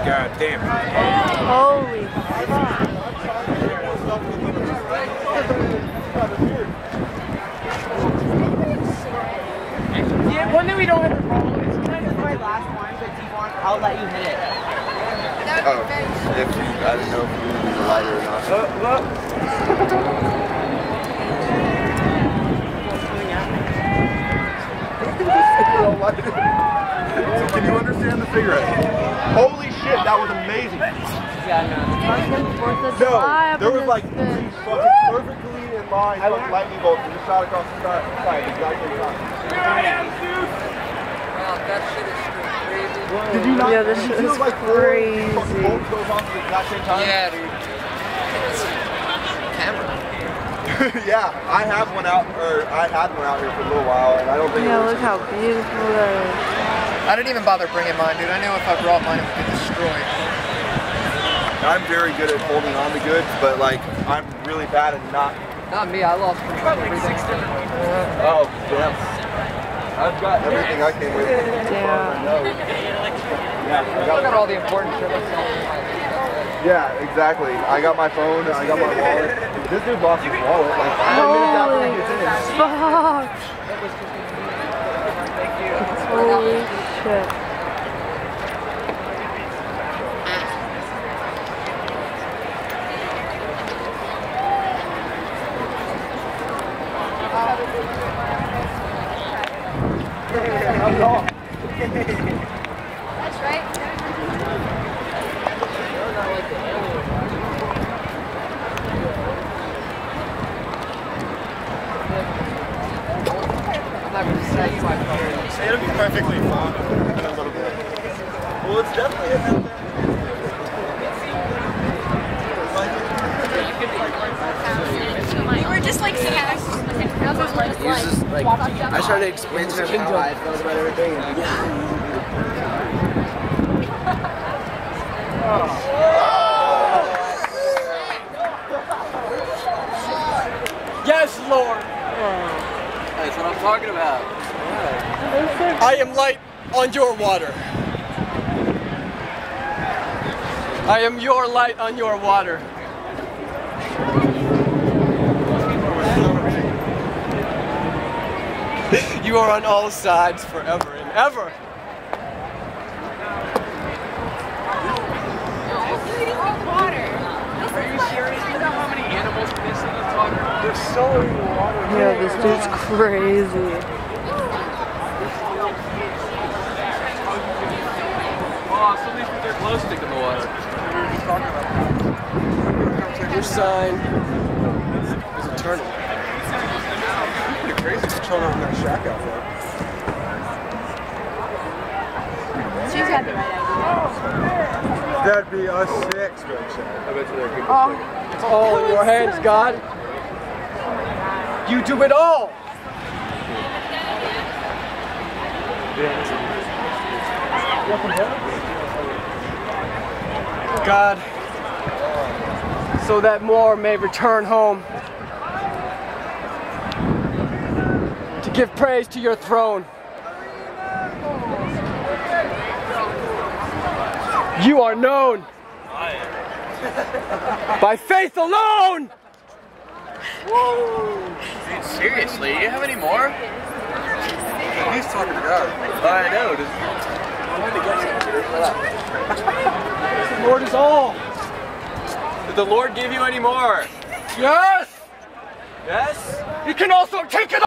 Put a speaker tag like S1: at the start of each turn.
S1: God damn it.
S2: Holy fuck.
S3: Yeah, one that we don't have to follow is kind of my last one, but do you want, I'll let you hit it.
S4: Oh, if you, I didn't know if you needed a lighter or not. Can you understand the figure eight? Holy shit, that was amazing.
S3: Yeah,
S4: No, there was like three fucking perfectly in line fucking lightning bolts and just shot across the sky. Exactly right.
S5: Wow, that shit is crazy.
S4: Did you not?
S2: Yeah, this shit is
S4: like
S2: crazy.
S4: Fucking bolts goes off at the exact same time?
S5: Yeah, dude. Camera.
S4: Yeah, I have one out, or I had one out here for a little while, and I don't think.
S2: Yeah, look how beautiful that is.
S5: I didn't even bother bringing mine, dude. I knew if I brought mine, it would get destroyed.
S4: I'm very good at holding on to goods, but like I'm really bad at not.
S5: Not me. I lost pretty much everything.
S4: Oh, yeah. I've got everything I came with.
S2: Damn.
S4: Yeah,
S5: I got all the important shit myself.
S4: yeah, exactly. I got my phone. I got my wallet. This dude lost his wallet. Like 5 minutes after he gets in.
S2: Fuck. Holy shit.
S6: That's right.
S5: I'm not gonna say my phone.
S4: It'll be perfectly fine in a little bit. Well, it's definitely in that.
S6: You were just like saying,
S1: I tried to explain to him how I felt about everything.
S3: Yes, Lord.
S5: That's what I'm talking about.
S3: I am light on your water. I am your light on your water. You are on all sides forever and ever.
S1: Are you serious? You know how many animals piss in this water?
S3: There's so many water.
S2: Yeah, this dude's crazy.
S1: Oh, some of these people are glow stick in the water.
S3: Your sign is eternal.
S4: Pretty crazy to chill out in that shack out there.
S6: she's got the right idea.
S4: That'd be a sick stretch shack. I bet you they're good.
S3: It's all in your hands, God. You do it all. God, so that more may return home to give praise to your throne. You are known by faith alone.
S1: Dude, seriously, you have any more?
S4: He's talking to God.
S1: I know.
S3: The Lord is all.
S1: Did the Lord give you any more?
S3: Yes.
S1: Yes?
S3: He can also take it